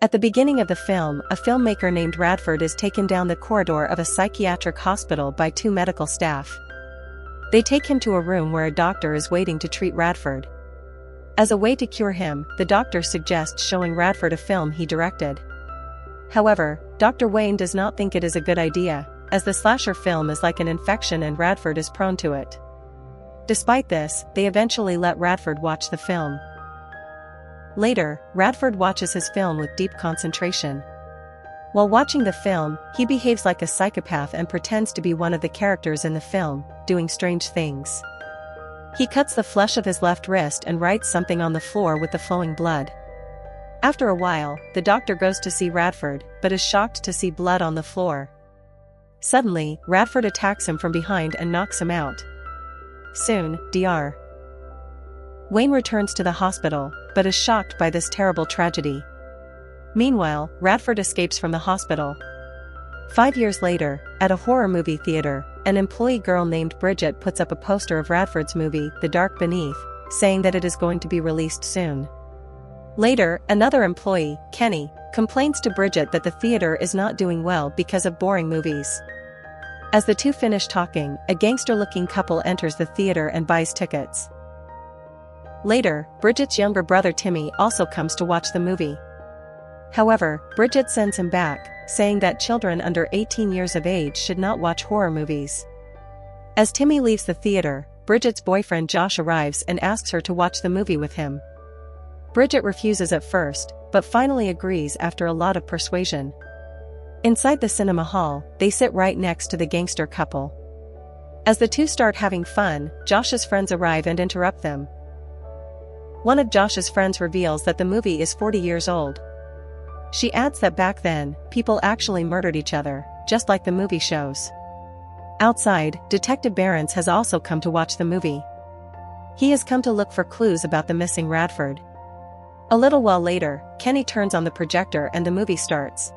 At the beginning of the film, a filmmaker named Radford is taken down the corridor of a psychiatric hospital by two medical staff. They take him to a room where a doctor is waiting to treat Radford. As a way to cure him, the doctor suggests showing Radford a film he directed. However, Dr. Wayne does not think it is a good idea, as the slasher film is like an infection and Radford is prone to it. Despite this, they eventually let Radford watch the film. Later, Radford watches his film with deep concentration. While watching the film, he behaves like a psychopath and pretends to be one of the characters in the film, doing strange things. He cuts the flesh of his left wrist and writes something on the floor with the flowing blood. After a while, the doctor goes to see Radford, but is shocked to see blood on the floor. Suddenly, Radford attacks him from behind and knocks him out. Soon, Dr. Wayne returns to the hospital, but is shocked by this terrible tragedy. Meanwhile, Radford escapes from the hospital. 5 years later, at a horror movie theater, an employee girl named Bridget puts up a poster of Radford's movie, The Dark Beneath, saying that it is going to be released soon. Later, another employee, Kenny, complains to Bridget that the theater is not doing well because of boring movies. As the two finish talking, a gangster-looking couple enters the theater and buys tickets. Later, Bridget's younger brother Timmy also comes to watch the movie. However, Bridget sends him back, saying that children under 18 years of age should not watch horror movies. As Timmy leaves the theater, Bridget's boyfriend Josh arrives and asks her to watch the movie with him. Bridget refuses at first, but finally agrees after a lot of persuasion. Inside the cinema hall, they sit right next to the gangster couple. As the two start having fun, Josh's friends arrive and interrupt them. One of Josh's friends reveals that the movie is 40 years old. She adds that back then, people actually murdered each other, just like the movie shows. Outside, Detective Behrens has also come to watch the movie. He has come to look for clues about the missing Radford. A little while later, Kenny turns on the projector and the movie starts.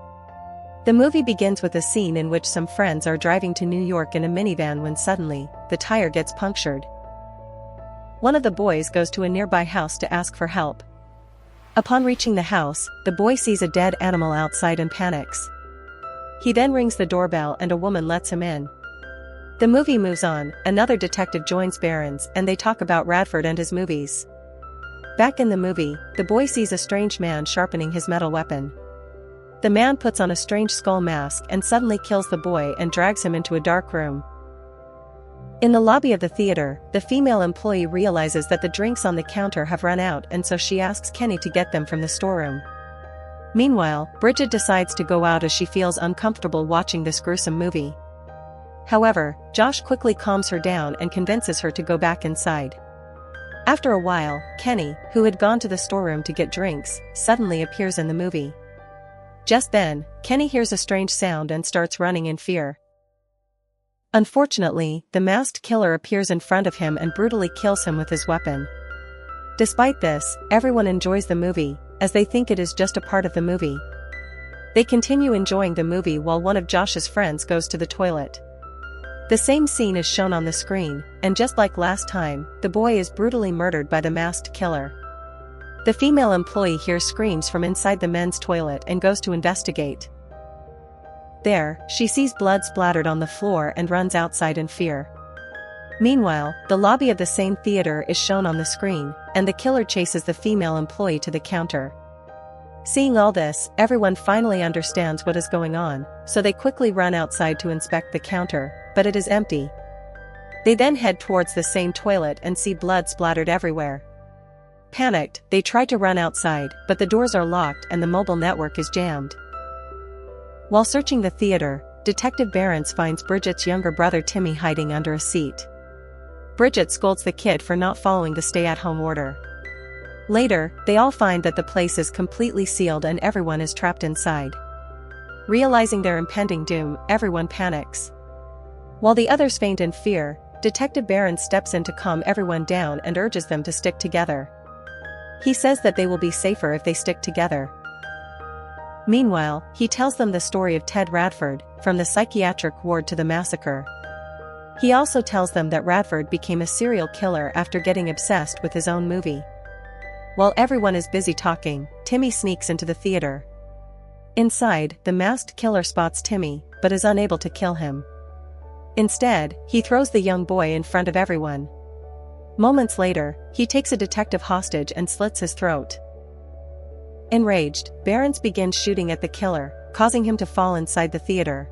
The movie begins with a scene in which some friends are driving to New York in a minivan when suddenly, the tire gets punctured. One of the boys goes to a nearby house to ask for help. Upon reaching the house, the boy sees a dead animal outside and panics. He then rings the doorbell and a woman lets him in. The movie moves on, another detective joins Behrens and they talk about Radford and his movies. Back in the movie, the boy sees a strange man sharpening his metal weapon. The man puts on a strange skull mask and suddenly kills the boy and drags him into a dark room. In the lobby of the theater, the female employee realizes that the drinks on the counter have run out and so she asks Kenny to get them from the storeroom. Meanwhile, Bridget decides to go out as she feels uncomfortable watching this gruesome movie. However, Josh quickly calms her down and convinces her to go back inside. After a while, Kenny, who had gone to the storeroom to get drinks, suddenly appears in the movie. Just then, Kenny hears a strange sound and starts running in fear. Unfortunately, the masked killer appears in front of him and brutally kills him with his weapon. Despite this, everyone enjoys the movie, as they think it is just a part of the movie. They continue enjoying the movie while one of Josh's friends goes to the toilet. The same scene is shown on the screen, and just like last time, the boy is brutally murdered by the masked killer. The female employee hears screams from inside the men's toilet and goes to investigate. There, she sees blood splattered on the floor and runs outside in fear. Meanwhile, the lobby of the same theater is shown on the screen, and the killer chases the female employee to the counter. Seeing all this, everyone finally understands what is going on, so they quickly run outside to inspect the counter, but it is empty. They then head towards the same toilet and see blood splattered everywhere. Panicked, they try to run outside, but the doors are locked and the mobile network is jammed. While searching the theater, Detective Behrens finds Bridget's younger brother Timmy hiding under a seat. Bridget scolds the kid for not following the stay-at-home order. Later, they all find that the place is completely sealed and everyone is trapped inside. Realizing their impending doom, everyone panics. While the others faint in fear, Detective Behrens steps in to calm everyone down and urges them to stick together. He says that they will be safer if they stick together. Meanwhile, he tells them the story of Ted Radford, from the psychiatric ward to the massacre. He also tells them that Radford became a serial killer after getting obsessed with his own movie. While everyone is busy talking, Timmy sneaks into the theater. Inside, the masked killer spots Timmy, but is unable to kill him. Instead, he throws the young boy in front of everyone. Moments later, he takes a detective hostage and slits his throat. Enraged, Barons begins shooting at the killer, causing him to fall inside the theater.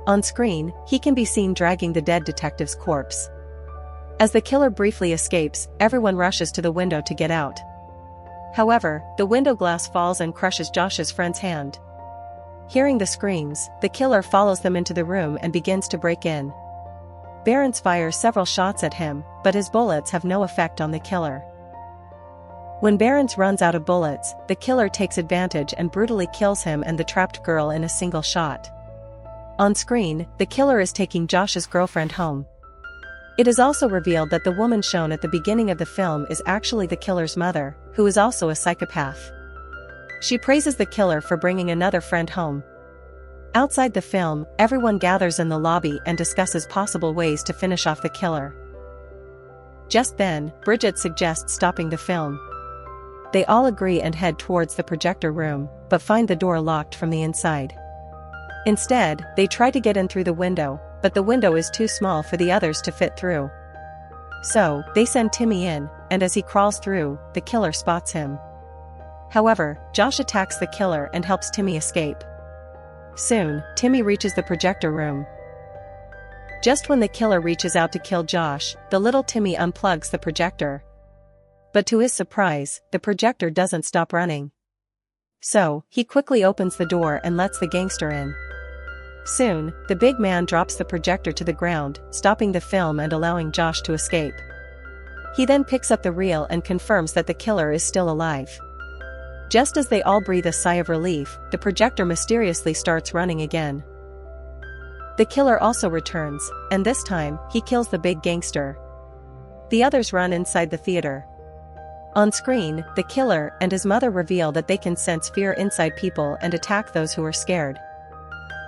On screen, he can be seen dragging the dead detective's corpse. As the killer briefly escapes, everyone rushes to the window to get out. However, the window glass falls and crushes Josh's friend's hand. Hearing the screams, the killer follows them into the room and begins to break in. Barons fires several shots at him, but his bullets have no effect on the killer. When Barons runs out of bullets, the killer takes advantage and brutally kills him and the trapped girl in a single shot. On screen, the killer is taking Josh's girlfriend home. It is also revealed that the woman shown at the beginning of the film is actually the killer's mother, who is also a psychopath. She praises the killer for bringing another friend home. Outside the film, everyone gathers in the lobby and discusses possible ways to finish off the killer. Just then, Bridget suggests stopping the film. They all agree and head towards the projector room, but find the door locked from the inside. Instead, they try to get in through the window, but the window is too small for the others to fit through. So, they send Timmy in, and as he crawls through, the killer spots him. However, Josh attacks the killer and helps Timmy escape. Soon, Timmy reaches the projector room. Just when the killer reaches out to kill Josh, the little Timmy unplugs the projector. But to his surprise, the projector doesn't stop running. So, he quickly opens the door and lets the gangster in. Soon, the big man drops the projector to the ground, stopping the film and allowing Josh to escape. He then picks up the reel and confirms that the killer is still alive. Just as they all breathe a sigh of relief, the projector mysteriously starts running again. The killer also returns, and this time, he kills the big gangster. The others run inside the theater. On screen, the killer and his mother reveal that they can sense fear inside people and attack those who are scared.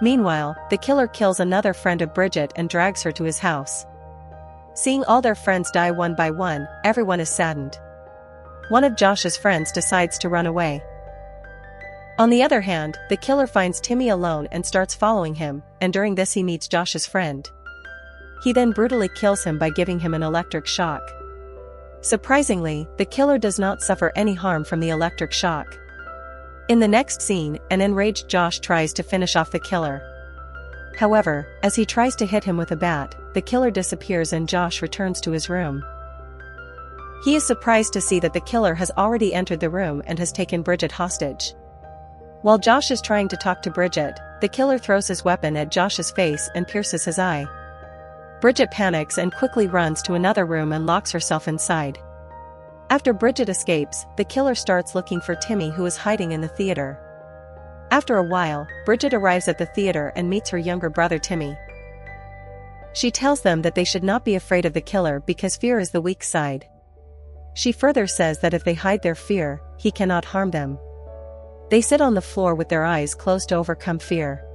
Meanwhile, the killer kills another friend of Bridget and drags her to his house. Seeing all their friends die one by one, everyone is saddened. One of Josh's friends decides to run away. On the other hand, the killer finds Timmy alone and starts following him, and during this he meets Josh's friend. He then brutally kills him by giving him an electric shock. Surprisingly, the killer does not suffer any harm from the electric shock. In the next scene, an enraged Josh tries to finish off the killer. However, as he tries to hit him with a bat, the killer disappears and Josh returns to his room. He is surprised to see that the killer has already entered the room and has taken Bridget hostage. While Josh is trying to talk to Bridget, the killer throws his weapon at Josh's face and pierces his eye. Bridget panics and quickly runs to another room and locks herself inside. After Bridget escapes, the killer starts looking for Timmy, who is hiding in the theater. After a while, Bridget arrives at the theater and meets her younger brother Timmy. She tells them that they should not be afraid of the killer because fear is the weak side. She further says that if they hide their fear, he cannot harm them. They sit on the floor with their eyes closed to overcome fear.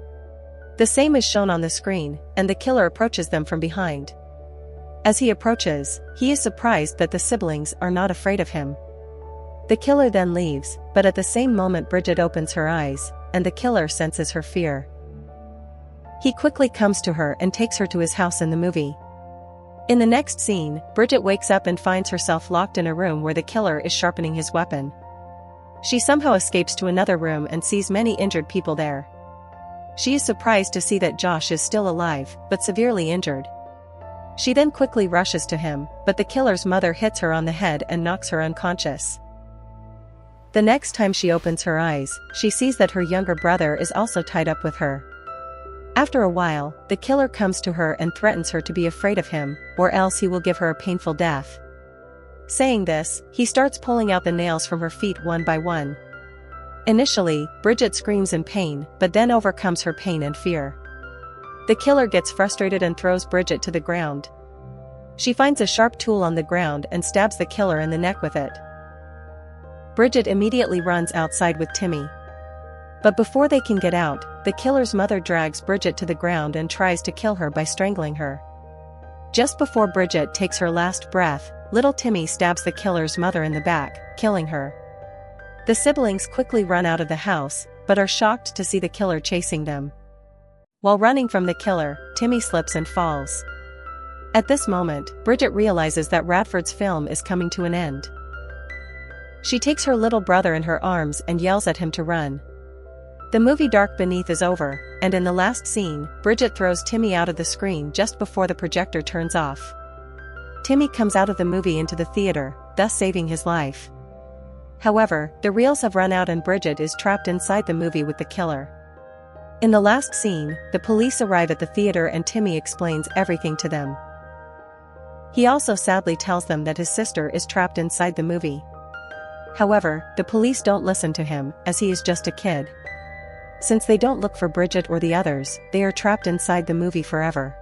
The same is shown on the screen, and the killer approaches them from behind. As he approaches, he is surprised that the siblings are not afraid of him. The killer then leaves, but at the same moment Bridget opens her eyes, and the killer senses her fear. He quickly comes to her and takes her to his house in the movie. In the next scene, Bridget wakes up and finds herself locked in a room where the killer is sharpening his weapon. She somehow escapes to another room and sees many injured people there. She is surprised to see that Josh is still alive, but severely injured. She then quickly rushes to him, but the killer's mother hits her on the head and knocks her unconscious. The next time she opens her eyes, she sees that her younger brother is also tied up with her. After a while, the killer comes to her and threatens her to be afraid of him, or else he will give her a painful death. Saying this, he starts pulling out the nails from her feet one by one. Initially, Bridget screams in pain, but then overcomes her pain and fear. The killer gets frustrated and throws Bridget to the ground. She finds a sharp tool on the ground and stabs the killer in the neck with it. Bridget immediately runs outside with Timmy. But before they can get out, the killer's mother drags Bridget to the ground and tries to kill her by strangling her. Just before Bridget takes her last breath, little Timmy stabs the killer's mother in the back, killing her. The siblings quickly run out of the house, but are shocked to see the killer chasing them. While running from the killer, Timmy slips and falls. At this moment, Bridget realizes that Radford's film is coming to an end. She takes her little brother in her arms and yells at him to run. The movie Dark Beneath is over, and in the last scene, Bridget throws Timmy out of the screen just before the projector turns off. Timmy comes out of the movie into the theater, thus saving his life. However, the reels have run out and Bridget is trapped inside the movie with the killer. In the last scene, the police arrive at the theater and Timmy explains everything to them. He also sadly tells them that his sister is trapped inside the movie. However, the police don't listen to him, as he is just a kid. Since they don't look for Bridget or the others, they are trapped inside the movie forever.